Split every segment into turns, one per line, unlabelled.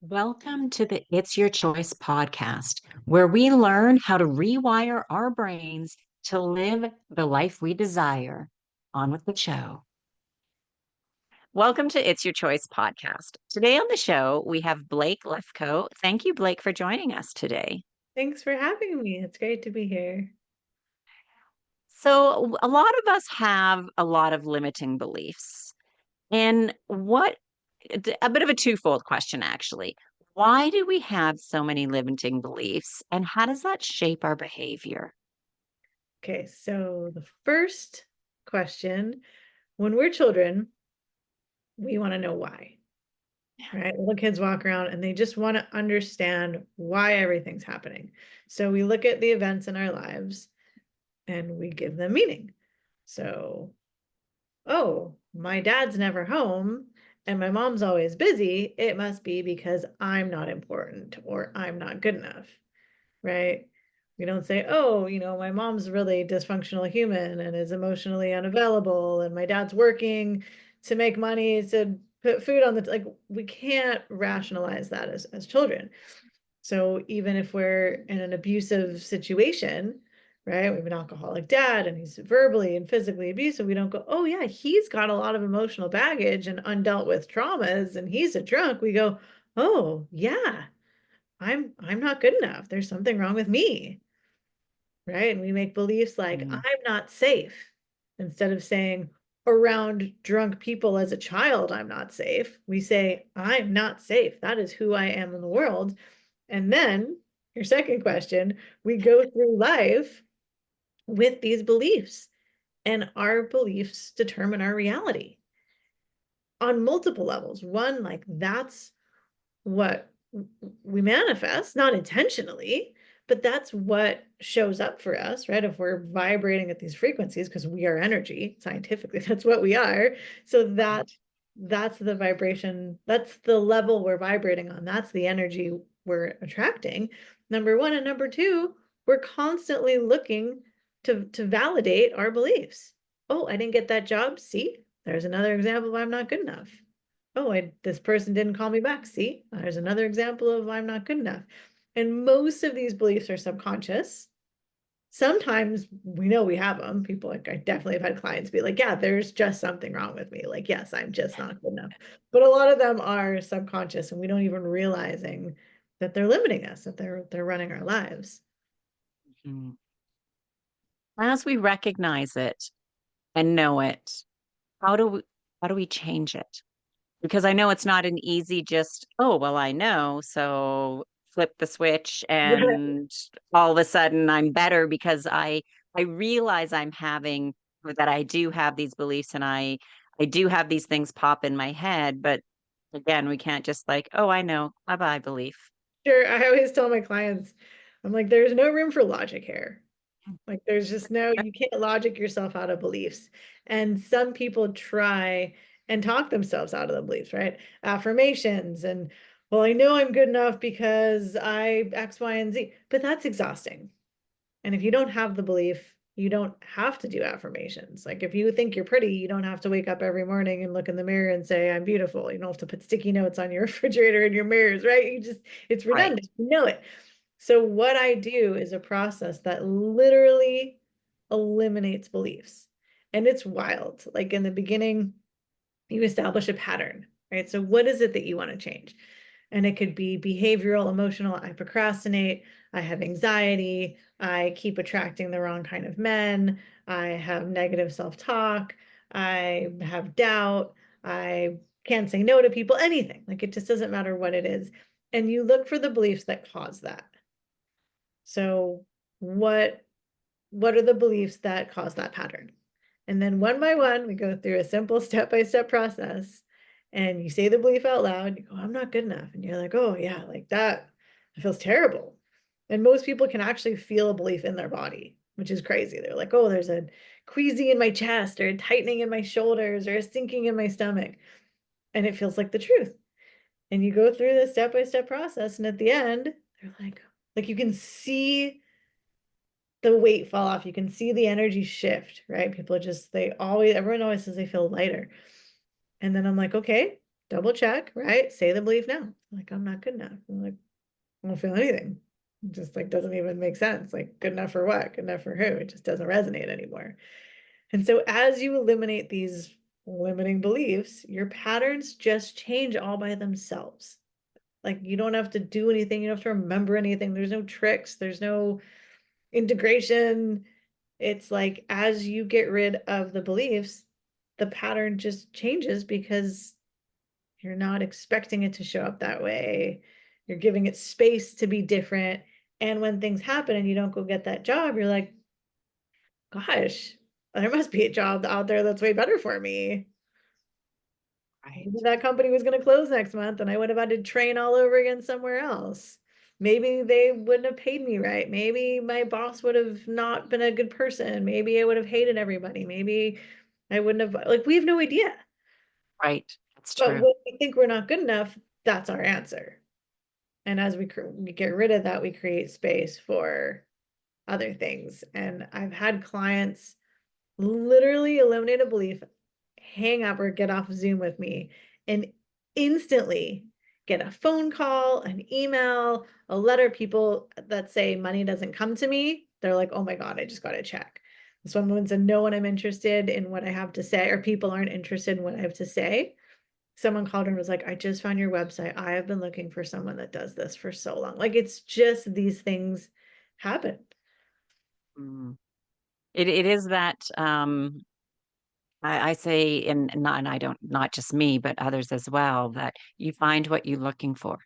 Welcome to the It's Your Choice podcast, where we learn how to rewire our brains to live the life we desire. On with the show. Welcome to It's Your Choice podcast. Today on the show, we have Blake Lefkoe. Thank you, Blake, for joining us today.
Thanks for having me. It's great to be here.
So, a lot of us have a lot of limiting beliefs. And a bit of a twofold question, actually. Why do we have so many limiting beliefs, and how does that shape our behavior?
Okay, so the first question, when we're children, we want to know why, right? Little kids walk around and they just want to understand why everything's happening. So we look at the events in our lives and we give them meaning. So, oh, my dad's never home and my mom's always busy. It must be because I'm not important or I'm not good enough, right? We don't say, oh, my mom's really dysfunctional human and is emotionally unavailable, and my dad's working to make money to put food on the, like, we can't rationalize that as children. So even if we're in an abusive situation, right, we have an alcoholic dad and he's verbally and physically abusive, we don't go, oh yeah, he's got a lot of emotional baggage and undealt with traumas and he's a drunk. We go, oh yeah, I'm not good enough. There's something wrong with me. Right. And we make beliefs like
Mm.
I'm not safe instead of saying around drunk people as a child, I'm not safe. We say I'm not safe. That is who I am in the world. And then your second question, we go through life with these beliefs, and our beliefs determine our reality on multiple levels. One, like that's what we manifest, not intentionally, but that's what shows up for us, right? If we're vibrating at these frequencies, because we are energy, scientifically, that's what we are. So that's the vibration, that's the level we're vibrating on. That's the energy we're attracting. Number one. And number two, we're constantly looking to validate our beliefs. Oh, I didn't get that job. See, there's another example of I'm not good enough. Oh, this person didn't call me back. See, there's another example of I'm not good enough. And most of these beliefs are subconscious. Sometimes we know we have them. People, like, I definitely have had clients be like, yeah, there's just something wrong with me. Like, yes, I'm just not good enough. But a lot of them are subconscious and we don't even realizing that they're limiting us, that they're running our lives.
Mhm. As we recognize it and know it, how do we how do we change it? Because I know it's not an easy just, oh, well, I know, so flip the switch and all of a sudden I'm better because I realize I'm having or that I do have these beliefs and I do have these things pop in my head, but again, we can't just like, oh, I know, bye-bye belief.
Sure. I always tell my clients, I'm like, there's no room for logic here. Like there's just no, you can't logic yourself out of beliefs. And some people try and talk themselves out of the beliefs, right? Affirmations and, well, I know I'm good enough because I X, Y, and Z, but that's exhausting. And if you don't have the belief, you don't have to do affirmations. Like if you think you're pretty, you don't have to wake up every morning and look in the mirror and say, I'm beautiful. You don't have to put sticky notes on your refrigerator and your mirrors, right? It's
Right.
redundant. You know it. So what I do is a process that literally eliminates beliefs. And it's wild. Like in the beginning, you establish a pattern, right? So what is it that you want to change? And it could be behavioral, emotional. I procrastinate. I have anxiety. I keep attracting the wrong kind of men. I have negative self-talk. I have doubt. I can't say no to people, anything. Like it just doesn't matter what it is. And you look for the beliefs that cause that. So what are the beliefs that cause that pattern? And then one by one, we go through a simple step-by-step process and you say the belief out loud, you go, I'm not good enough. And you're like, oh yeah, like that, it feels terrible. And most people can actually feel a belief in their body, which is crazy. They're like, oh, there's a queasy in my chest or a tightening in my shoulders or a sinking in my stomach. And it feels like the truth. And you go through this step-by-step process. And at the end, they're like you can see the weight fall off. You can see the energy shift, right? People just, everyone always says they feel lighter. And then I'm like, okay, double check, right? Say the belief now. Like, I'm not good enough. I'm like, I don't feel anything. It just like doesn't even make sense. Like, good enough for what? Good enough for who? It just doesn't resonate anymore. And so as you eliminate these limiting beliefs, your patterns just change all by themselves. Like, you don't have to do anything, you don't have to remember anything. There's no tricks, there's no integration. It's like as you get rid of the beliefs, the pattern just changes because you're not expecting it to show up that way. You're giving it space to be different. And when things happen and you don't go get that job, you're like, gosh, there must be a job out there that's way better for me.
Right.
Maybe that company was going to close next month and I would have had to train all over again somewhere else. Maybe they wouldn't have paid me right. Maybe my boss would have not been a good person. Maybe I would have hated everybody. Maybe I wouldn't have, like, we have no idea.
Right. That's
But
true.
when we think we're not good enough, that's our answer. And as we get rid of that, we create space for other things. And I've had clients literally eliminate a belief, hang up or get off Zoom with me, and instantly get a phone call, an email, a letter. People that say money doesn't come to me, they're like, oh my God, I just got a check. This one woman said, no one I'm interested in what I have to say, or people aren't interested in what I have to say. Someone called her and was like, I just found your website. I have been looking for someone that does this for so long. Like, it's just these things happen.
Mm. It is that I say, and I don't, not just me, but others as well, that you find what you're looking for,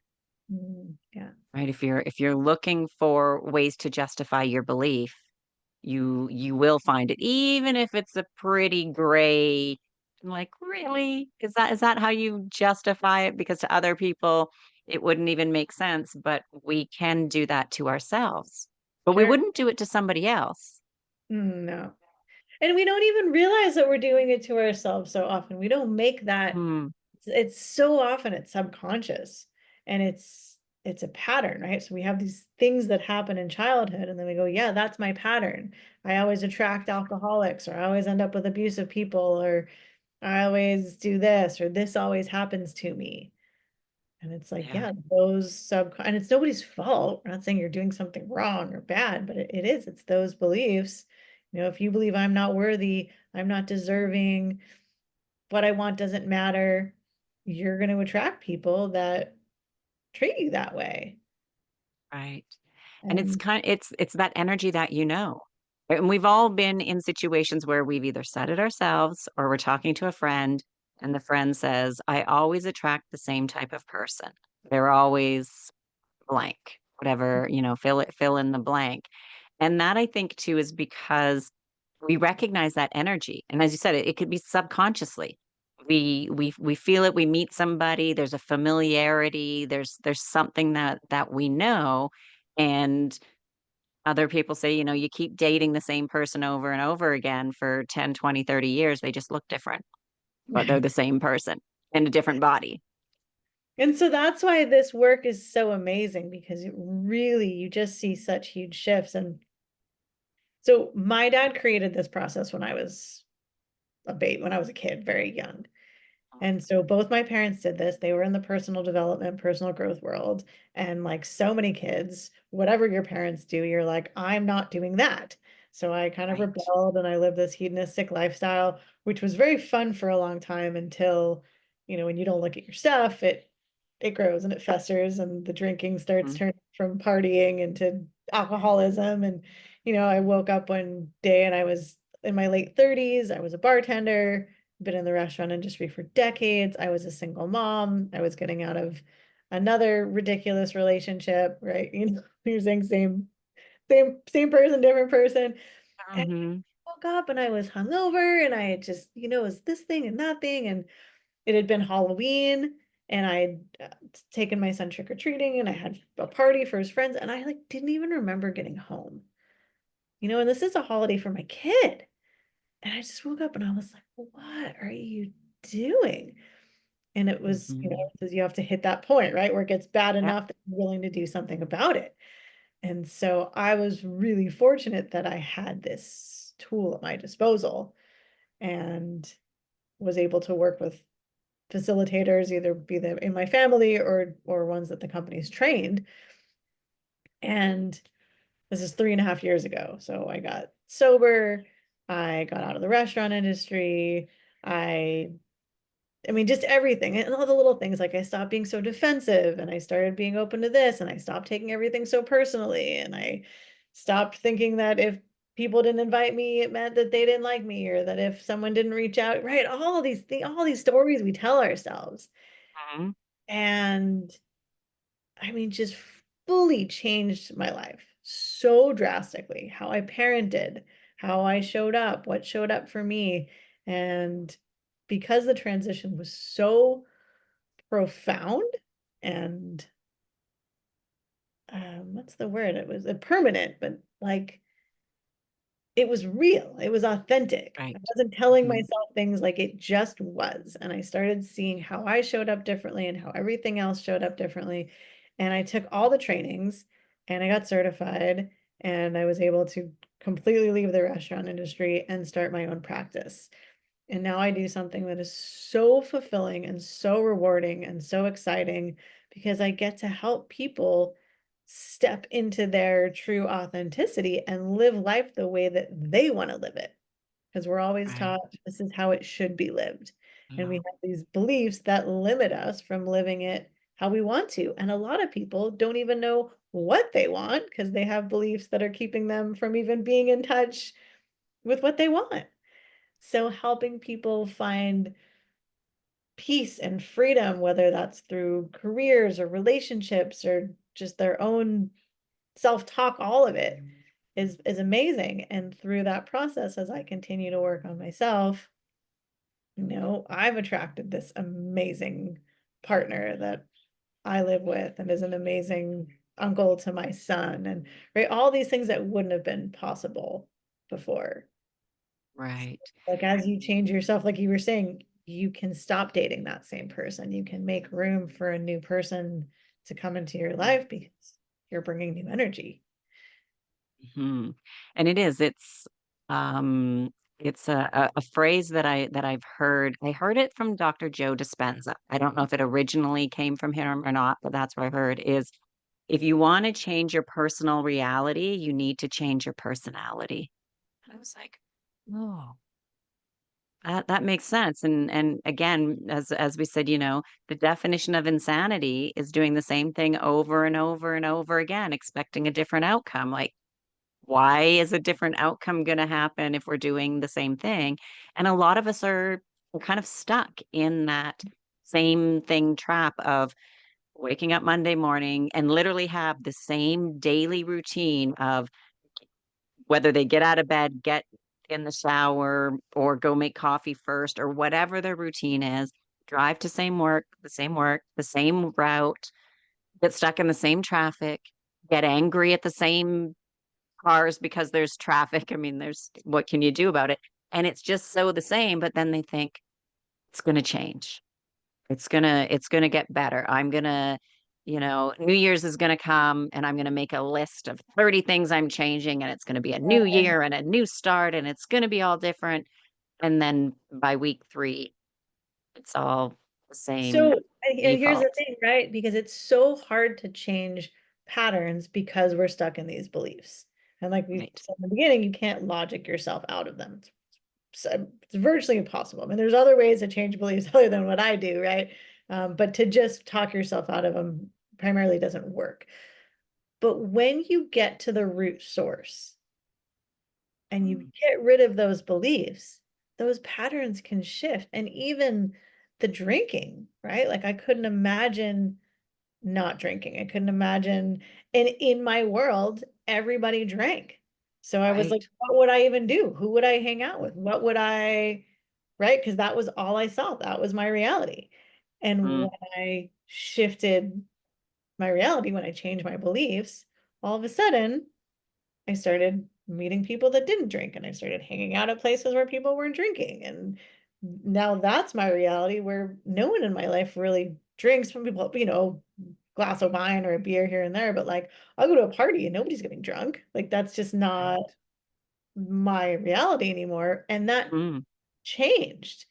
Yeah.
right? If you're looking for ways to justify your belief, you will find it, even if it's a pretty gray. I'm like, really? Is that how you justify it? Because to other people, it wouldn't even make sense, but we can do that to ourselves. But we
Sure.
wouldn't do it to somebody else.
No. And we don't even realize that we're doing it to ourselves so often. We don't make that,
Hmm.
it's so often it's subconscious and it's a pattern, right? So we have these things that happen in childhood and then we go, yeah, that's my pattern. I always attract alcoholics, or I always end up with abusive people, or I always do this, or this always happens to me. And it's like,
Yeah.
yeah, those and it's nobody's fault. We're not saying you're doing something wrong or bad, but it is, it's those beliefs. If you believe I'm not worthy, I'm not deserving, what I want doesn't matter, you're going to attract people that treat you that way.
Right. And
And
it's that energy that you know. And we've all been in situations where we've either said it ourselves or we're talking to a friend and the friend says, I always attract the same type of person. They're always blank, whatever, fill in the blank. And that I think too is because we recognize that energy. And as you said, it could be subconsciously. We feel it, we meet somebody, there's a familiarity, there's something that we know. And other people say, you keep dating the same person over and over again for 10, 20, 30 years. They just look different, but they're
right.
the same person in a different body.
And so that's why this work is so amazing, because it really, you just see such huge shifts. And so my dad created this process when I was when I was a kid, very young. And so both my parents did this. They were in the personal development, personal growth world. And like so many kids, whatever your parents do, you're like, I'm not doing that. So I kind of
Right.
rebelled and I lived this hedonistic lifestyle, which was very fun for a long time until, when you don't look at your stuff, it grows and it festers and the drinking starts
Mhm.
turning from partying into alcoholism. And, I woke up one day and I was in my late 30s. I was a bartender, been in the restaurant industry for decades. I was a single mom. I was getting out of another ridiculous relationship, right? You're saying same person, different person. And
Mhm.
I woke up and I was hungover and I had just, it was this thing and that thing. And it had been Halloween and I'd taken my son trick-or-treating and I had a party for his friends and I like didn't even remember getting home. And this is a holiday for my kid. And I just woke up and I was like, what are you doing? And it was,
Mhm.
it says you have to hit that point, right? Where it gets bad
Yep.
enough that you're willing to do something about it. And so I was really fortunate that I had this tool at my disposal and was able to work with facilitators, either be them in my family or ones that the company's trained. And this is 3.5 years ago. So I got sober. I got out of the restaurant industry. I I mean, just everything and all the little things. Like I stopped being so defensive and I started being open to this and I stopped taking everything so personally. And I stopped thinking that if people didn't invite me, it meant that they didn't like me or that if someone didn't reach out, right? All these things, all these stories we tell ourselves.
Mhm.
And I mean, just fully changed my life so drastically. How I parented, how I showed up, what showed up for me. And because the transition was so profound and what's the word? It was a permanent, but like it was real. It was authentic. I
Right.
wasn't telling
Mhm.
myself things like it just was. And I started seeing how I showed up differently and how everything else showed up differently. And I took all the trainings and I got certified and I was able to completely leave the restaurant industry and start my own practice. And now I do something that is so fulfilling and so rewarding and so exciting because I get to help people step into their true authenticity and live life the way that they want to live it. Because we're always
Right.
taught this is how it should be lived. And we
Yeah.
have these beliefs that limit us from living it how we want to. And a lot of people don't even know what they want because they have beliefs that are keeping them from even being in touch with what they want. So helping people find peace and freedom, whether that's through careers or relationships or just their own self-talk, all of it is amazing. And through that process, as I continue to work on myself, I've attracted this amazing partner that I live with and is an amazing uncle to my son and right, all these things that wouldn't have been possible before.
Right.
Like as you change yourself, like you were saying, you can stop dating that same person. You can make room for a new person to come into your life because you're bringing new energy.
Mhm. And um, it's a phrase that I've heard. I heard it from Dr. Joe Dispenza. I don't know if it originally came from him or not, but that's what I heard is if you want to change your personal reality, you need to change your personality. I was like, oh, that makes sense. And again, as we said, the definition of insanity is doing the same thing over and over and over again, expecting a different outcome. Like, why is a different outcome going to happen if we're doing the same thing? And a lot of us are kind of stuck in that same thing trap of waking up Monday morning and literally have the same daily routine of whether they get out of bed, get in the shower, or go make coffee first, or whatever their routine is, drive to work, the same route, get stuck in the same traffic, get angry at the same cars because there's traffic. I mean, there's what can you do about it? And it's just so the same, but then they think it's going to change. It's going to get better. New Year's is going to come and I'm going to make a list of 30 things I'm changing and it's going to be a new
Right.
year and a new start and it's going to be all different. And then by week 3, it's all the
So,
same
and here's the
default.
thing, right? Because it's so hard to change patterns because we're stuck in these beliefs. And like we
Right.
said in the beginning, you can't logic yourself out of them. It's virtually impossible. I mean, there's other ways to change beliefs other than what I do, right? But to just talk yourself out of them primarily doesn't work. But when you get to the root source and you
Mm.
get rid of those beliefs, those patterns can shift. And even the drinking, right? Like I couldn't imagine not drinking. I couldn't imagine. And in my world, everybody drank. So I was like,
Right.
what would I even do? Who would I hang out with? What would I, right? Because that was all I saw. That was my reality. And
Mm.
when I shifted my reality, when I changed my beliefs, all of a sudden I started meeting people that didn't drink and I started hanging out at places where people weren't drinking. And now that's my reality where no one in my life really drinks. From people, glass of wine or a beer here and there, but like I'll go to a party and nobody's getting drunk. Like that's just not
Right.
my reality anymore. And that
Mm.
changed.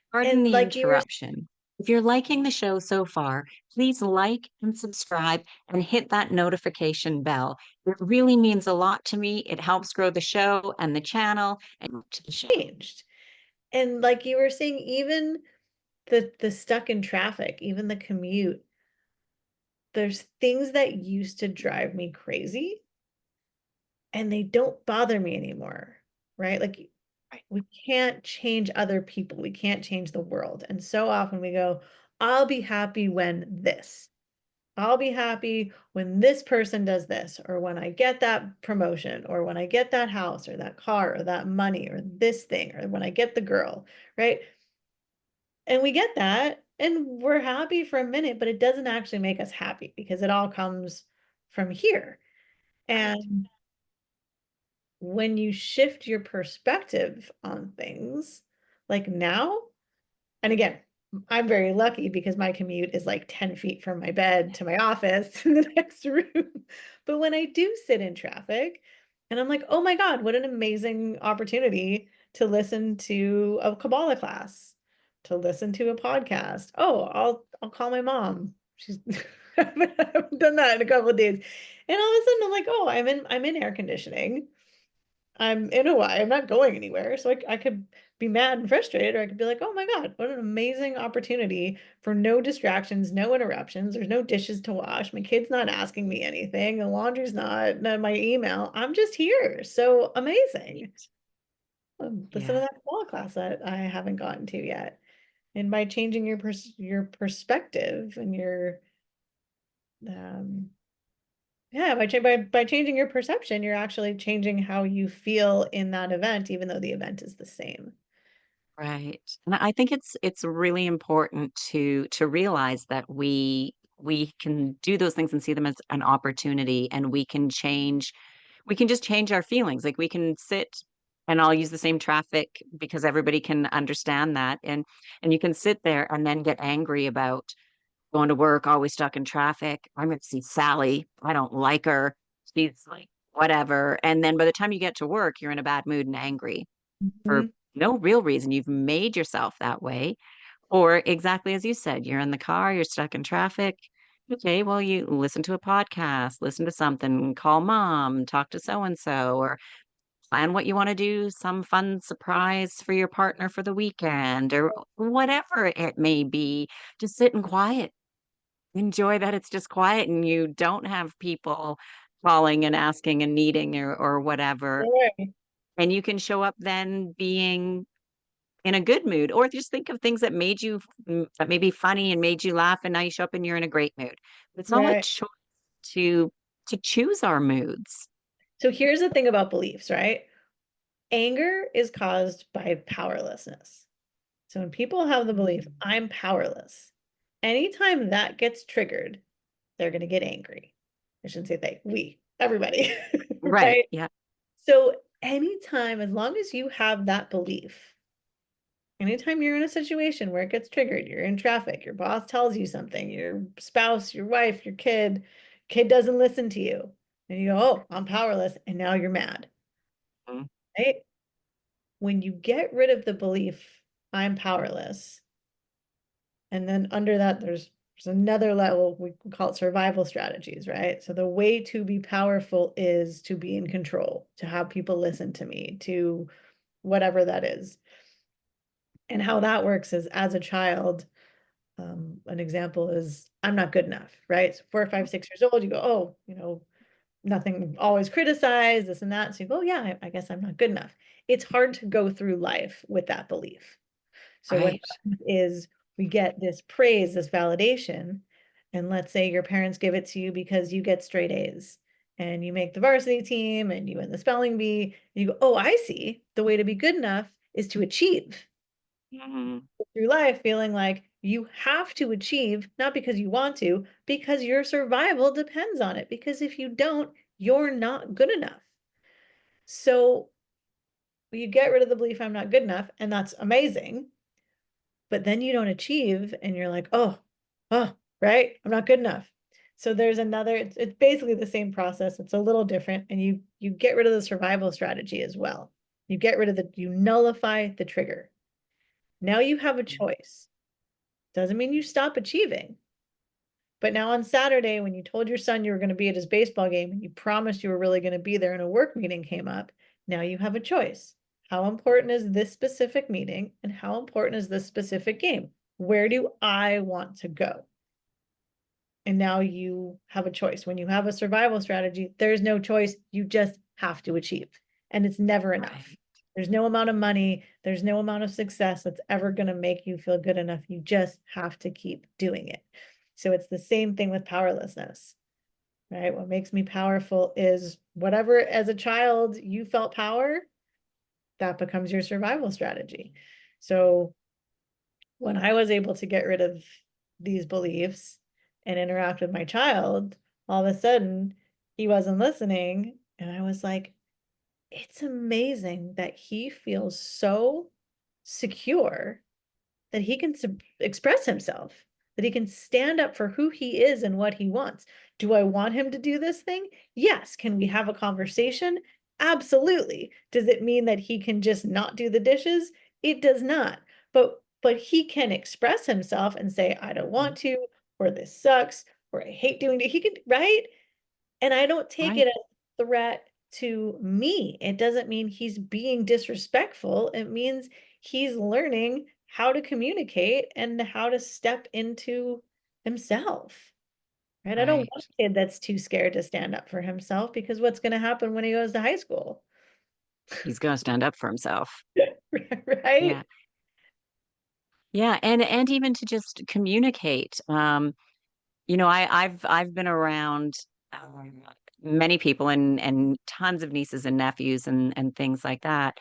Pardon
And
the
like you were
interruption. If you're liking the show so far, please like and subscribe and hit that notification bell. It really means a lot to me. It helps grow the show and the channel and to the show.
Changed. And like you were saying, even the stuck in traffic, even the commute, there's things that used to drive me crazy and they don't bother me anymore, right? Like
Right.
we can't change other people. We can't change the world. And so often we go, I'll be happy when this. I'll be happy when this person does this, or when I get that promotion, or when I get that house, or that car, or that money, or this thing, or when I get the girl, right? And we get that, and we're happy for a minute, but it doesn't actually make us happy because it all comes from here.
Right.
And when you shift your perspective on things, like now, and again, I'm very lucky because my commute is like 10 feet from my bed to my office in the next room. But when I do sit in traffic and I'm like, oh my God, what an amazing opportunity to listen to a Kabbalah class, to listen to a podcast. Oh, I'll call my mom. She's I haven't done that in a couple of days. And all of a sudden I'm like, oh, I'm in air conditioning. I'm in Hawaii. I'm not going anywhere. So I could be mad and frustrated, or I could be like, oh my God, what an amazing opportunity for no distractions, no interruptions. There's no dishes to wash. My kid's not asking me anything. The laundry's not my email. I'm just here. So amazing.
Right.
Listen to
Yeah.
that Kabbalah class that I haven't gotten to yet. And by changing your perspective and your um yeah, by changing your perception, you're actually changing how you feel in that event, even though the event is the same.
Right. And I think it's really important to realize that we can do those things and see them as an opportunity, and we can just change our feelings. Like we can sit, and I'll use the same traffic because everybody can understand that, and you can sit there and then get angry about going to work, always stuck in traffic. I'm going to see Sally. I don't like her. She's like whatever. And then by the time you get to work, you're in a bad mood and angry for
Mhm.
no real reason. You've made yourself that way. Or exactly as you said, you're in the car, you're stuck in traffic. Okay, well, you listen to a podcast, listen to something, call mom, talk to so and so, or plan what you want to do, some fun surprise for your partner for the weekend, or whatever it may be. Just sit in quiet. Enjoy that it's just quiet and you don't have people calling and asking and needing or whatever.
Right,
And you can show up then being in a good mood, or just think of things that made you that may be funny and made you laugh, and now you show up and you're in a great mood. It's all a
right.
choice to to choose our moods.
So here's the thing about beliefs, right? Anger is caused by powerlessness. So when people have the belief,
Mm.
I'm powerless, anytime that gets triggered, they're going to get angry. I shouldn't say they, we, everybody,
Right,
right?
yeah.
So anytime, as long as you have that belief, anytime you're in a situation where it gets triggered, you're in traffic, your boss tells you something, your spouse, your wife, your kid doesn't listen to you, and you go, oh, I'm powerless, and now you're mad,
Mm,
right? When you get rid of the belief, I'm powerless, and then under that, there's another level, we call it survival strategies, right? So the way to be powerful is to be in control, to have people listen to me, to whatever that is. And how that works is as a child, an example is I'm not good enough, right? So 4, 5, 6 years old, you go, oh, nothing, always criticize this and that. So you go, oh, yeah, I guess I'm not good enough. It's hard to go through life with that belief. So what
right.
happens is we get this praise, this validation, and let's say your parents give it to you because you get straight A's and you make the varsity team and you win the spelling bee. And you go, oh, I see. The way to be good enough is to achieve
Mhm.
through life feeling like you have to achieve, not because you want to, because your survival depends on it. Because if you don't, you're not good enough. So you get rid of the belief I'm not good enough, and that's amazing. But then you don't achieve, and you're like, oh, right? I'm not good enough. So there's another, it's basically the same process. It's a little different, and you get rid of the survival strategy as well. You nullify the trigger. Now you have a choice. Doesn't mean you stop achieving. But now on Saturday, when you told your son you were going to be at his baseball game and you promised you were really going to be there and a work meeting came up, now you have a choice. How important is this specific meeting and how important is this specific game? Where do I want to go? And now you have a choice. When you have a survival strategy, there's no choice. You just have to achieve. And it's never enough.
Right.
There's no amount of money, there's no amount of success that's ever going to make you feel good enough. You just have to keep doing it. So it's the same thing with powerlessness, right? What makes me powerful is whatever as a child you felt power, that becomes your survival strategy. So when I was able to get rid of these beliefs and interact with my child, all of a sudden he wasn't listening. And I was like, it's amazing that he feels so secure that he can express himself, that he can stand up for who he is and what he wants. Do I want him to do this thing? Yes. Can we have a conversation? Absolutely. Does it mean that he can just not do the dishes? It does not. But he can express himself and say, I don't want to, or this sucks, or I hate doing it. He can, right? And I don't take
Right.
it as a threat to me. It doesn't mean he's being disrespectful. It means he's learning how to communicate and how to step into himself. Right? I don't want
Right.
a kid that's too scared to stand up for himself because what's going to happen when he goes to high school?
He's going to stand up for himself.
Right?
Yeah. Yeah. And even to just communicate. I've been around many people and tons of nieces and nephews and things like that.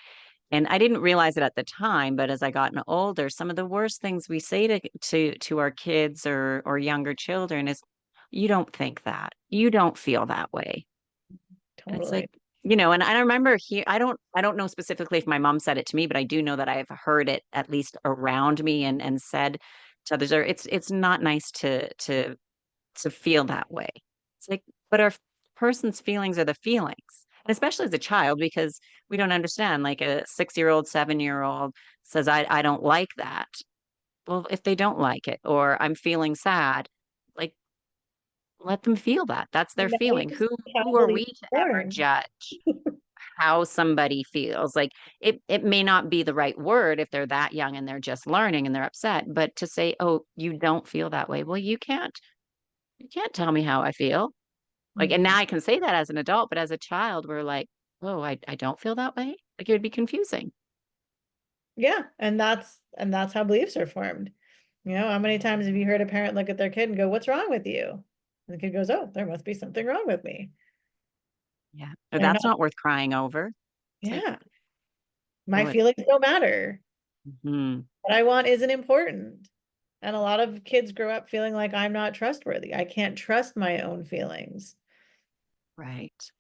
And I didn't realize it at the time, but as I gotten older, some of the worst things we say to our kids or younger children is, you don't think that. You don't feel that way. And it's
Totally.
like, and I remember here, I don't know specifically if my mom said it to me, but I do know that I've heard it at least around me and said to others, or it's not nice to feel that way. It's like, but our person's feelings are the feelings, and especially as a child, because we don't understand. Like a 6-year-old, 7-year-old says, I don't like that. Well, if they don't like it, or I'm feeling sad, like let them feel that. That's their
And now you
feeling.
see
Who
how
are
beliefs
we to ever
form.
judge how somebody feels? Like it may not be the right word if they're that young and they're just learning and they're upset, but to say, oh, you don't feel that way. Well, you can't tell me how I feel. Like, and
Mhm.
now I can say that as an adult, but as a child, we're like, oh, I don't feel that way. Like it would be confusing.
Yeah, and that's how beliefs are formed. How many times have you heard a parent look at their kid and go, "What's wrong with you?" And the kid goes, "Oh, there must be something wrong with me."
Yeah. Or
They're
that's
not,
not worth crying over. It's like,
yeah, my
well,
feelings don't matter.
hmm,
What I want isn't important. And a lot of kids grow up feeling like I'm not trustworthy. I can't trust my own feelings.
right.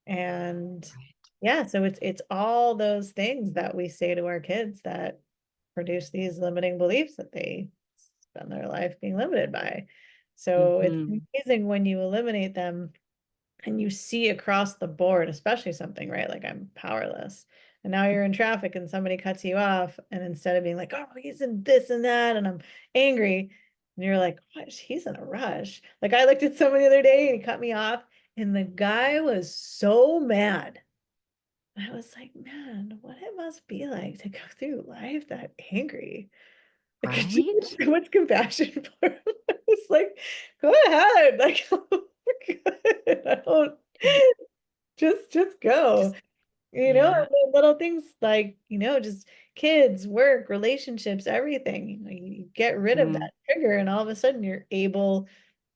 And
Right.
yeah, so it's all those things that we say to our kids that produce these limiting beliefs that they spend their life being limited by. So it's
Hmm.
amazing when you eliminate them and you see across the board, especially something, right? Like I'm powerless. And now you're in traffic and somebody cuts you off. And instead of being like, oh, he's in this and that, and I'm angry, and you're like, gosh, he's in a rush. Like I looked at someone the other day and he cut me off, and the guy was so mad. I was like, man, what it must be like to go through life that angry. Like, could you
Right.
have so much compassion for him? I was like, go ahead. Like, I don't just go.
Just,
And
yeah.
then little things like, just kids, work, relationships, everything. You get rid of
Hmm.
that trigger, and all of a sudden you're able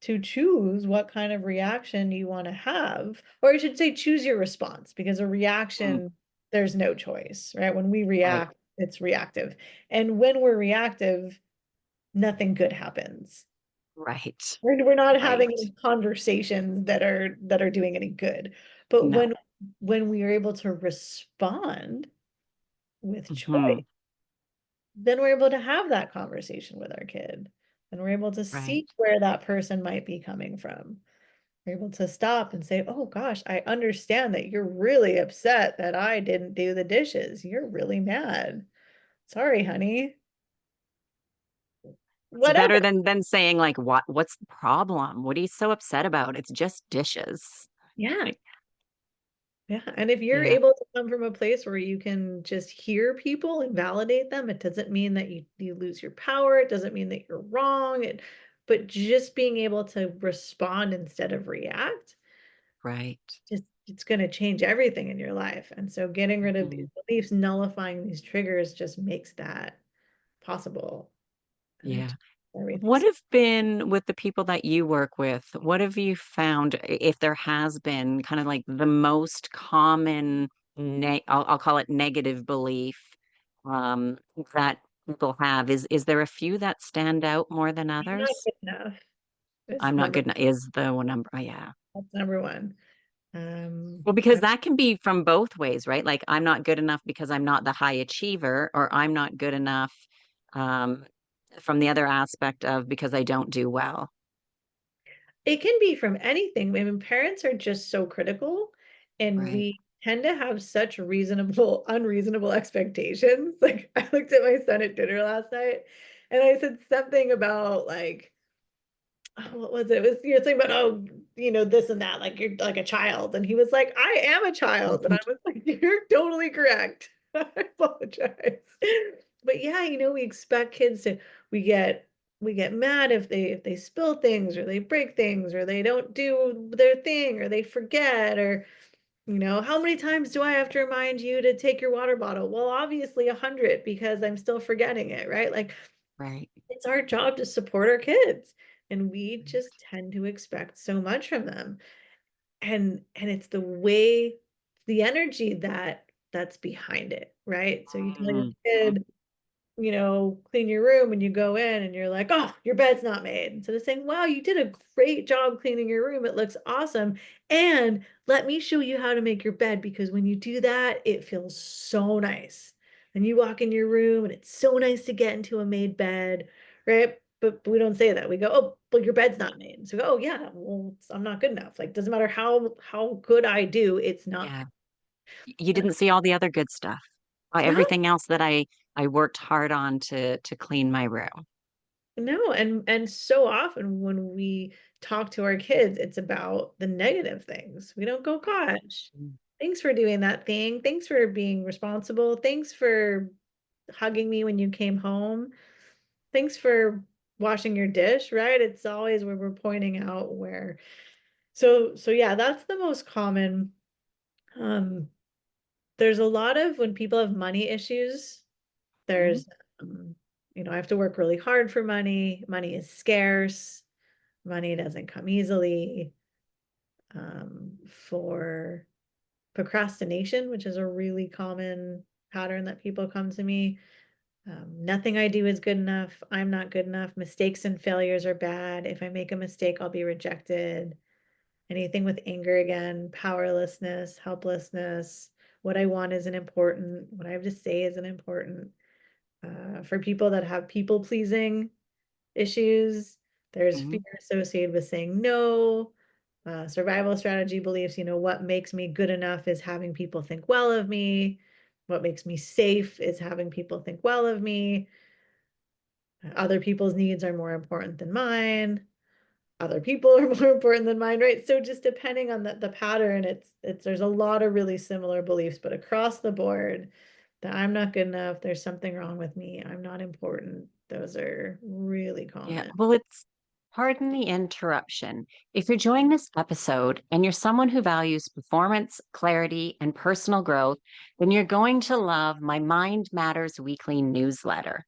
to choose what kind of reaction you want to have. Or I should say, choose your response, because a
Hmm.
reaction, there's no choice, right? When we
Right.
react, it's reactive. And when we're reactive, nothing good happens.
Right.
We're not having
Right.
any conversations that are doing any good. But
No.
when we are able to respond with choice,
Hmm.
then we're able to have that conversation with our kid. And we're able to
Right.
see where that person might be coming from. We're able to stop and say, oh gosh, I understand that you're really upset that I didn't do the dishes. You're really mad. Sorry, honey.
It's better
whatever.
than saying like, what's the problem? What are you so upset about? It's just dishes.
Yeah.
Like,
Yeah. And if you're
yeah,
able to come from a place where you can just hear people and validate them, it doesn't mean that you lose your power. It doesn't mean that you're wrong. But just being able to respond instead of react,
right.
just it's going to change everything in your life. And so getting rid of these
Mhm.
beliefs, nullifying these triggers just makes that possible. And it
Yeah.
just everything.
What have been with the people that you work with? What have you found, if there has been kind of like the most common, I'll call it negative belief, um, that people have? Is there a few that stand out more than
I'm not
others?
good enough. It's
I'm not
number
good. Is the one number? Oh, yeah.
That's number one.
Well, because
I
that can be from both ways, right? Like I'm not good enough because I'm not the high achiever, or I'm not good enough, um, from the other aspect of because I don't do well.
It can be from anything. I mean, parents are just so critical, and
Right.
we tend to have such unreasonable expectations. Like, I looked at my son at dinner last night, and I said something about like, oh, what was it? It was something about this and that, like you're like a child, and he was like, "I am a child," and I was like, "You're totally correct." I apologize, but yeah, we expect kids to. We get we get mad if they spill things or they break things or they don't do their thing or they forget or how many times do I have to remind you to take your water bottle? Well, obviously 100 because I'm still forgetting it, right? Like
Right.
it's our job to support our kids, and we just tend to expect so much from them. And it's the energy that's behind it, right? So you tell your
Mhm.
kid, clean your room and you go in and you're like, oh, your bed's not made. Instead of saying, wow, you did a great job cleaning your room. It looks awesome. And let me show you how to make your bed because when you do that, it feels so nice. And you walk in your room and it's so nice to get into a made bed, right? But we don't say that. We go, oh, well, your bed's not made. So, oh yeah, well, I'm not good enough. Like, doesn't matter how good I do, it's not.
Yeah. You didn't see all the other good stuff.
No,
Everything else that I worked hard on to clean my room.
No, and so often when we talk to our kids, it's about the negative things. We don't go, gosh,
Mm.
thanks for doing that thing. Thanks for being responsible. Thanks for hugging me when you came home. Thanks for washing your dish, right? It's always where we're pointing out where. So yeah, that's the most common. Um, there's a lot of when people have money issues,
Mhm.
there's I have to work really hard for money. Money is scarce. Money doesn't come easily. For procrastination, which is a really common pattern that people come to me. Nothing I do is good enough. I'm not good enough. Mistakes and failures are bad. If I make a mistake, I'll be rejected. Anything with anger again, powerlessness, helplessness. What I want isn't important. What I have to say isn't important. For people that have people pleasing issues. There's fear
Mhm.
associated with saying no. Survival strategy beliefs, what makes me good enough is having people think well of me. What makes me safe is having people think well of me. Other people's needs are more important than mine. Other people are more important than mine, right? So just depending on the pattern, it's there's a lot of really similar beliefs, but across the board, that I'm not good enough, there's something wrong with me, I'm not important. Those are really
Yeah.
common.
Well, pardon the interruption. If you're enjoying this episode and you're someone who values performance, clarity, and personal growth, then you're going to love my Mind Matters weekly newsletter.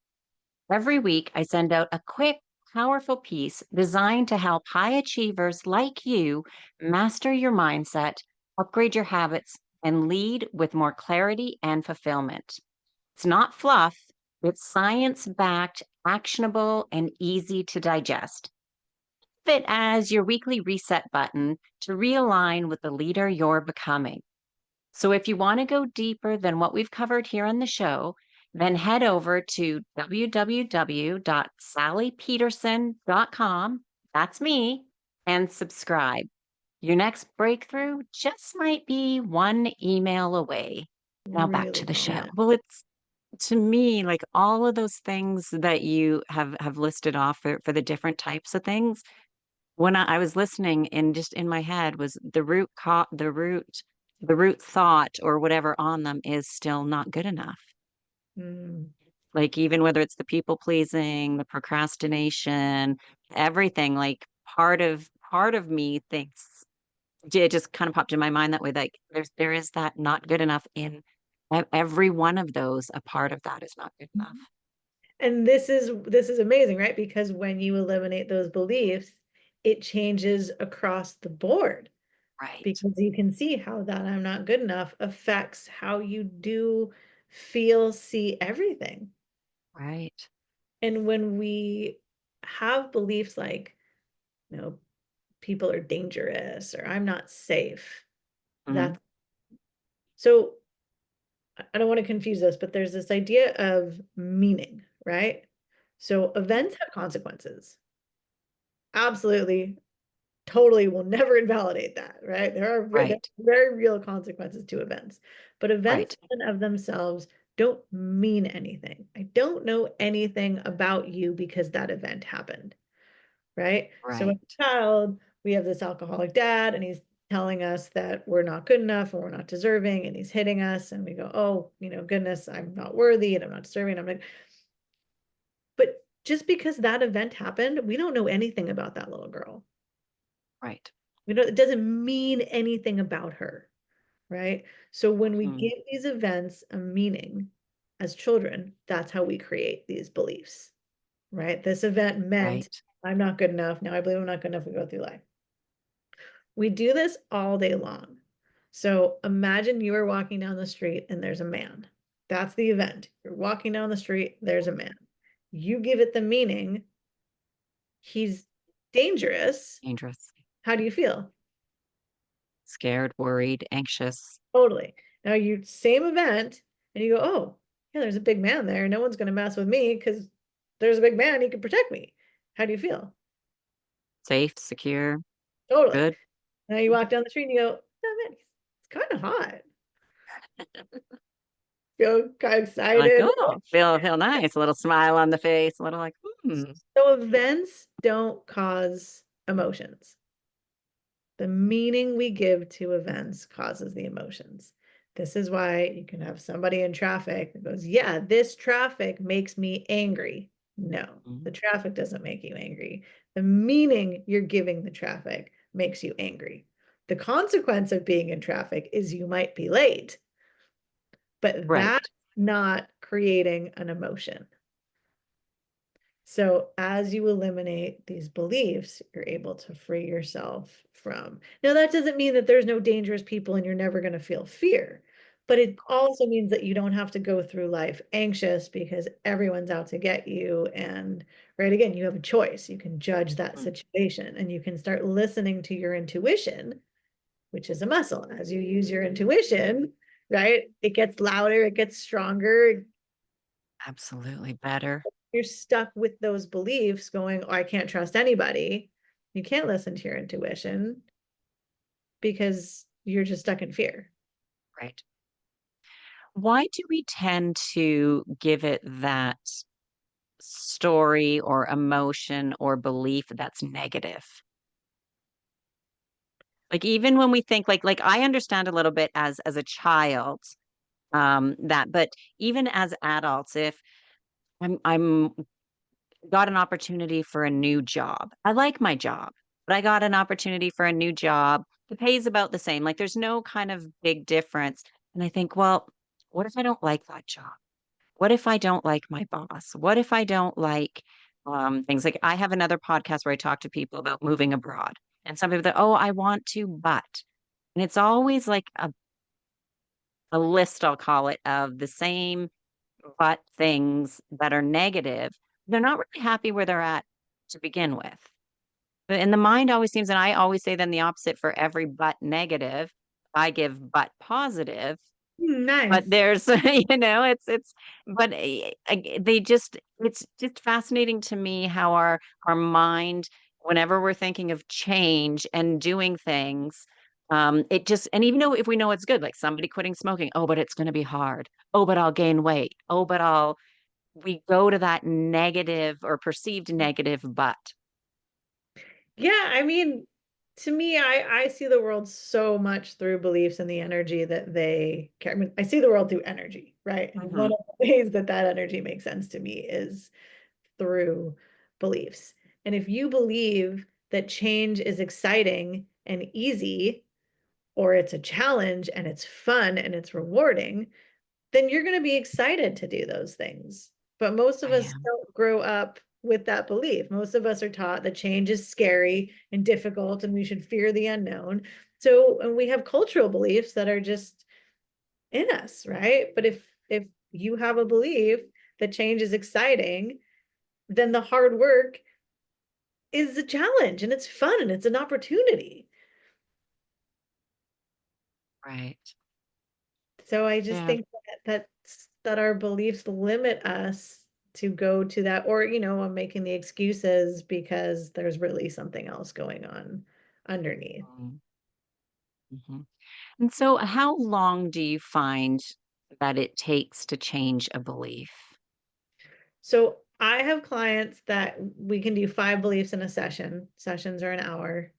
Every week, I send out a quick, powerful piece designed to help high achievers like you master your mindset, upgrade your habits, and lead with more clarity and fulfillment. It's not fluff, it's science backed, actionable, and easy to digest. Think of it as your weekly reset button to realign with the leader you're becoming. So if you want to go deeper than what we've covered here on the show, then head over to www.sallypederson.com. That's me, and subscribe. Your next breakthrough just might be one email away. Now back to
Really
the show.
common.
Well, to me, like all of those things that you have listed off for the different types of things, when I was listening and just in my head was the root thought or whatever on them is still not good enough.
Mm,
Like even whether it's the people pleasing, the procrastination, everything, like part of me thinks it just kind of popped in my mind that way. Like there is that not good enough in every one of those. A part of that is not good enough.
and this is amazing, right? Because when you eliminate those beliefs, it changes across the board,
Right.
because you can see how that I'm not good enough affects how you do feel, see everything.
Right.
And when we have beliefs like, you know, people are dangerous or I'm not safe,
Mhm.
that's so I don't want to confuse this, but there's this idea of meaning, right? So events have consequences. Absolutely, totally will never invalidate that, right? There are
Right.
very real consequences to events, but events
Right.
in and of themselves don't mean anything. I don't know anything about you because that event happened, right? So as
Right.
a child, we have this alcoholic dad, and he's telling us that we're not good enough or we're not deserving, and he's hitting us, and we go, oh, goodness, I'm not worthy and I'm not deserving. I'm like, but just because that event happened, we don't know anything about that little girl.
Right.
We don't, it doesn't mean anything about her, right? So when we
Mhm.
give these events a meaning as children, that's how we create these beliefs, right? This event meant
Right.
I'm not good enough. Now I believe I'm not good enough. We go through life. We do this all day long. So imagine you are walking down the street and there's a man. That's the event. You're walking down the street, there's a man. You give it the meaning, he's dangerous.
Dangerous.
How do you feel?
Scared, worried, anxious.
Totally. Now you same event and you go, oh, yeah, there's a big man there. No one's going to mess with me because there's a big man. He can protect me. How do you feel?
Safe, secure,
Totally.
good.
Now you walk down the street and you go, oh man, he's kind of hot. Feel kind of
You're like,
excited.
oh, feel nice. A little smile on the face, a little like, hmm.
So events don't cause emotions. The meaning we give to events causes the emotions. This is why you can have somebody in traffic that goes, yeah, this traffic makes me angry. No, the
Mhm.
traffic doesn't make you angry. The meaning you're giving the traffic makes you angry. The consequence of being in traffic is you might be late, but that's
Right.
not creating an emotion. So as you eliminate these beliefs, you're able to free yourself from. Now, that doesn't mean that there's no dangerous people and you're never going to feel fear, but it also means that you don't have to go through life anxious because everyone's out to get you. And right again, you have a choice. You can judge that
Mm.
situation and you can start listening to your intuition, which is a muscle. As you use your intuition, right? It gets louder, it gets stronger.
Absolutely better.
You're stuck with those beliefs going, oh, I can't trust anybody. You can't listen to your intuition because you're just stuck in fear.
Right. Why do we tend to give it that story or emotion or belief that's negative? Like even when we think like I understand a little bit as a child, that, but even as adults, if I'm got an opportunity for a new job. I like my job, but I got an opportunity for a new job. The pay is about the same. Like there's no kind of big difference. And I think, well, what if I don't like that job? What if I don't like my boss? What if I don't like things like I have another podcast where I talk to people about moving abroad. And some people that, oh, I want to, but. And it's always like a list, I'll call it, of the same but things that are negative. They're not really happy where they're at to begin with. And the mind always seems, and I always say then the opposite for every but negative, I give but positive. But
Nice.
there's, but they just, it's just fascinating to me how our mind, whenever we're thinking of change and doing things, It just, and even though if we know it's good, like somebody quitting smoking, oh, but it's going to be hard. Oh, but I'll gain weight. Oh, but we go to that negative or perceived negative, but.
Yeah, I mean, to me, I see the world so much through beliefs and the energy that they carry. I mean, I see the world through energy, right? And one
Mhm.
of the ways that that energy makes sense to me is through beliefs. And if you believe that change is exciting and easy, or it's a challenge and it's fun and it's rewarding, then you're going to be excited to do those things. But most of
I
us
am.
don't grow up with that belief. Most of us are taught that change is scary and difficult and we should fear the unknown. So, and we have cultural beliefs that are just in us, right? But if you have a belief that change is exciting, then the hard work is a challenge and it's fun and it's an opportunity.
Right.
So I just
Yeah.
think that our beliefs limit us to go to that, or I'm making the excuses because there's really something else going on underneath.
Mm-hmm. And so, how long do you find that it takes to change a belief?
So I have clients that we can do 5 beliefs in a session. Sessions are an hour.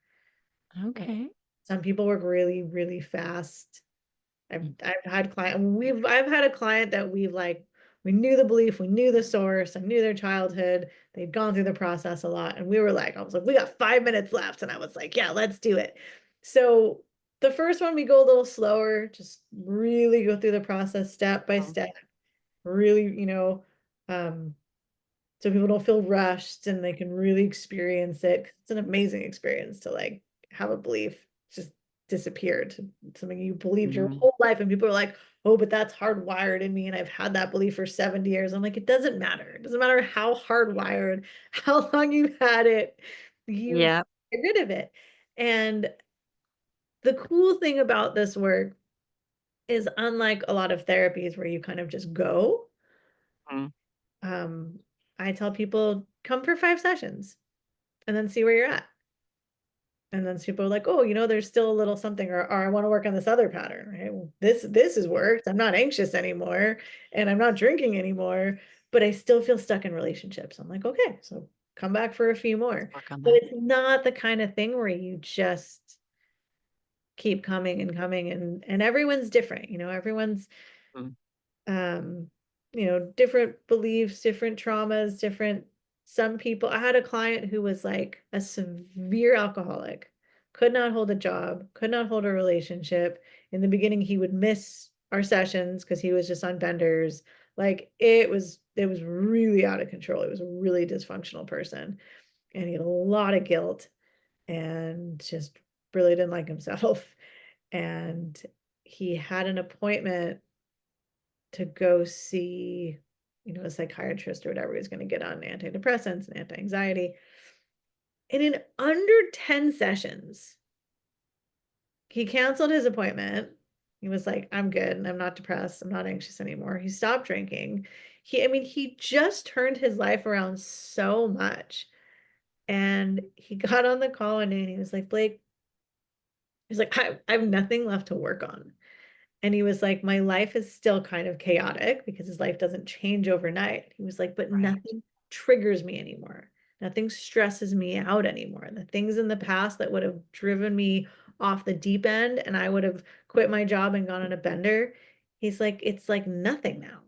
Okay.
Some people work really, really fast. I've
Mm.
I've had I've had a client that we knew the belief, we knew the source, I knew their childhood, they'd gone through the process a lot, and I was like, we got 5 minutes left, and I was like, yeah, let's do it. So the first one we go a little slower, just really go through the process step by
Mm.
step, really, um, so people don't feel rushed and they can really experience it. 'Cause it's an amazing experience to like have a belief just disappeared, something you believed your
Mhm.
whole life, and people are like, oh, but that's hardwired in me and I've had that belief for 70 years. I'm like, it doesn't matter. It doesn't matter how hardwired, how long you've had it, you
Yeah.
get rid of it. And the cool thing about this work is, unlike a lot of therapies where you kind of just go,
Mm.
um, I tell people come for 5 sessions and then see where you're at. And then people are like, oh, there's still a little something, or I want to work on this other pattern, right? Well, this has worked. I'm not anxious anymore and I'm not drinking anymore, but I still feel stuck in relationships. I'm like, okay, so come back for a few
Let's
more.
work on
But
that.
it's not the kind of thing where you just keep coming and coming, and everyone's different, everyone's
Mm.
um, different beliefs, different traumas, different. Some people, I had a client who was like a severe alcoholic, could not hold a job, could not hold a relationship. In the beginning, he would miss our sessions because he was just on benders. Like it was really out of control. He was a really dysfunctional person, and he had a lot of guilt and just really didn't like himself. And he had an appointment to go see, a psychiatrist or whatever. He's going to get on antidepressants and anti-anxiety. And in under 10 sessions, he canceled his appointment. He was like, I'm good. I'm not depressed. I'm not anxious anymore. He stopped drinking. He just turned his life around so much. And he got on the call one day and he was like, Blake, he's like, I have nothing left to work on. And he was like, my life is still kind of chaotic because his life doesn't change overnight. He was like, but
Right.
nothing triggers me anymore. Nothing stresses me out anymore. The things in the past that would have driven me off the deep end and I would have quit my job and gone on a bender, he's like, it's like nothing now.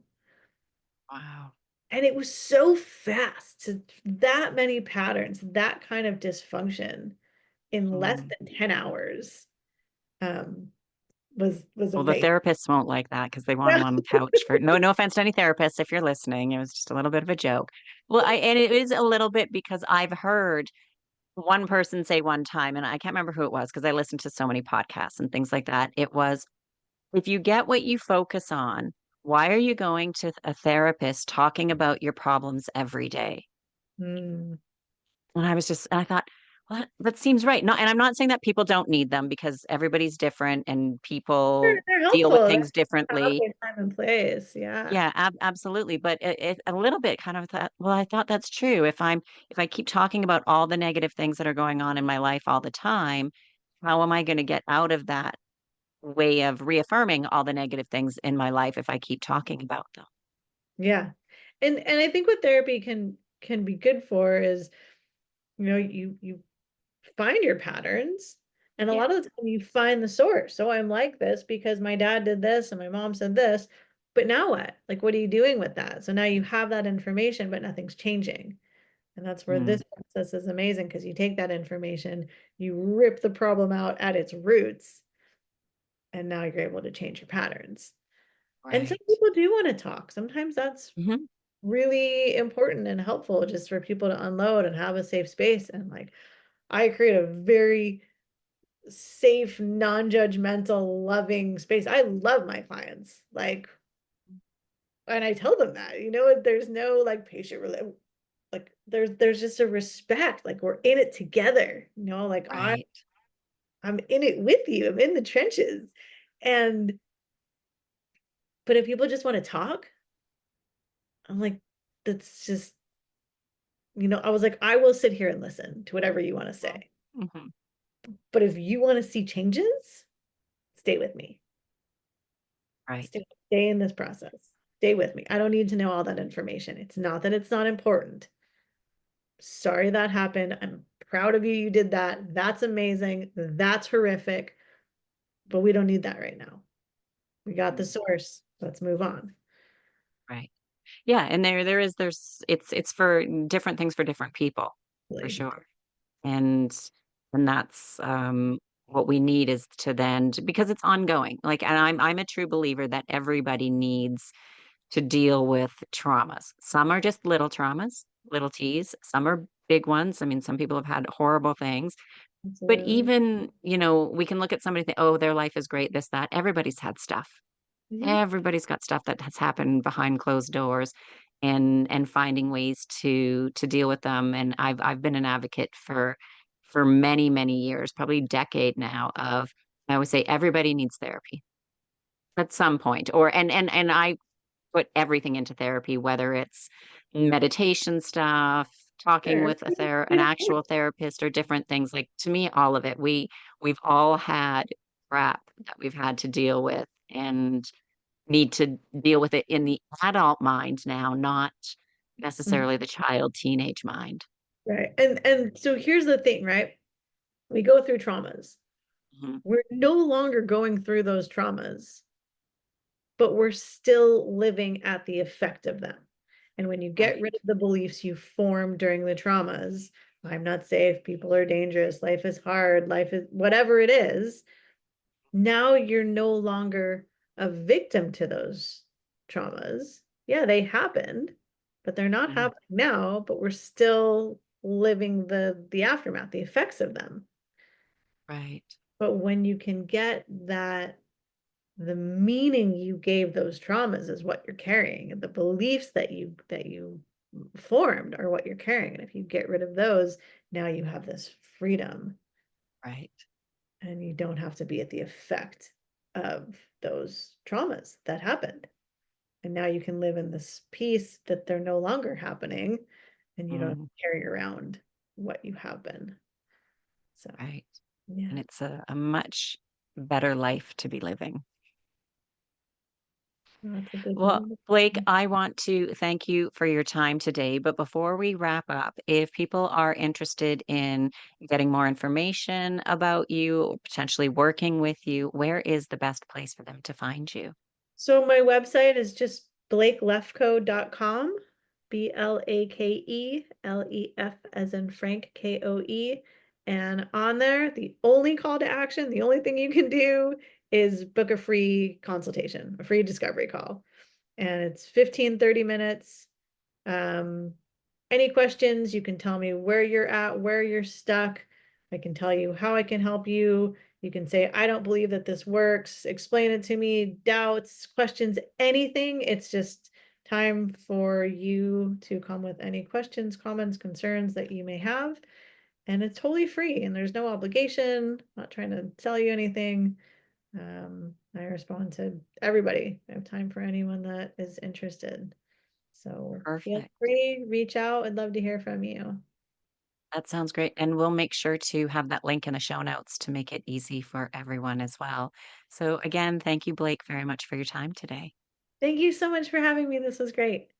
Wow.
And it was so fast, to that many patterns, that kind of dysfunction in less
Mm.
than 10 hours, um, was
Well, the
amazing.
therapists won't like that because they want them on the couch for no offense to any therapists if you're listening. It was just a little bit of a joke. Well, and it is a little bit because I've heard one person say one time, and I can't remember who it was because I listened to so many podcasts and things like that. It was, if you get what you focus on, why are you going to a therapist talking about your problems every day?
Mm.
And I thought, well, that seems right. No, and I'm not saying that people don't need them because everybody's different and people
They're
deal with
helpful. That's
things differently.
okay, time and place. Yeah.
Yeah, absolutely. But a little bit kind of thought, well, I thought that's true. If I keep talking about all the negative things that are going on in my life all the time, how am I going to get out of that way of reaffirming all the negative things in my life if I keep talking about them?
Yeah. And I think what therapy can be good for is, you find your patterns, and a
Yeah.
lot of the time you find the source. So I'm like this because my dad did this and my mom said this, but now what? Like, what are you doing with that? So now you have that information, but nothing's changing. And that's where
Mm,
this process is amazing, because you take that information, you rip the problem out at its roots, and now you're able to change your patterns. And some
right.
people do want to talk. Sometimes that's
Hmm.
really important and helpful, just for people to unload and have a safe space. And like, I create a very safe, non-judgmental, loving space. I love my clients. Like, and I tell them that, there's no like patient like there's just a respect. Like, we're in it together, like
Right.
I'm in it with you. I'm in the trenches. And but if people just want to talk, I'm like, that's just, I was like, I will sit here and listen to whatever you want to say.
Hmm.
But if you want to see changes, stay with me.
Right.
Stay in this process. Stay with me. I don't need to know all that information. It's not that it's not important. Sorry that happened. I'm proud of you. You did that. That's amazing. That's horrific. But we don't need that right now. We got the
Mm,
source. Let's move on.
right. Yeah, and it's for different things for different people, for
Like,
sure. And that's what we need is to then because it's ongoing. Like, and I'm a true believer that everybody needs to deal with traumas. Some are just little traumas, little T's. Some are big ones. I mean, some people have had horrible things. But
absolutely.
even, we can look at somebody and think, oh, their life is great, this, that. Everybody's had stuff.
Mhm.
Everybody's got stuff that has happened behind closed doors and finding ways to deal with them. And I've been an advocate for many, many years, probably a decade now of I always say everybody needs therapy at some point. Or and I put everything into therapy, whether it's meditation stuff, talking
Sure.
with an actual therapist or different things. Like to me, all of it. We've all had crap that we've had to deal with and need to deal with it in the adult mind now, not necessarily the child teenage mind.
Right. And so here's the thing, right? We go through traumas.
Mhm.
We're no longer going through those traumas, but we're still living at the effect of them. And when you get
Right.
rid of the beliefs you formed during the traumas, I'm not safe, people are dangerous, life is hard, life is whatever it is, now you're no longer a victim to those traumas. Yeah, they happened, but they're not
Mhm.
happening now, but we're still living the aftermath, the effects of them.
Right.
But when you can get that, the meaning you gave those traumas is what you're carrying, and the beliefs that you formed are what you're carrying. And if you get rid of those, now you have this freedom,
Right.
and you don't have to be at the effect of those traumas that happened. And now you can live in this peace that they're no longer happening, and you don't
Mhm.
carry around what you have been. So,
Right. And
yeah,
it's a much better life to be living.
that's a big
Well,
one.
Blake, I want to thank you for your time today. But before we wrap up, if people are interested in getting more information about you, or potentially working with you, where is the best place for them to find you?
So my website is just blakelefkoe.com, BLAKELEF as in Frank, KOE. And on there, the only call to action, the only thing you can do is book a free consultation, a free discovery call. And it's 15-30 minutes. Um, any questions, you can tell me where you're at, where you're stuck. I can tell you how I can help you. You can say, I don't believe that this works. Explain it to me, doubts, questions, anything. It's just time for you to come with any questions, comments, concerns that you may have. And it's totally free and there's no obligation. I'm not trying to sell you anything. I respond to everybody. I have time for anyone that is interested. So feel
Perfect.
free, reach out. I'd love to hear from you.
That sounds great. And we'll make sure to have that link in the show notes to make it easy for everyone as well. So, again, thank you, Blake, very much for your time today.
Thank you so much for having me. This was great.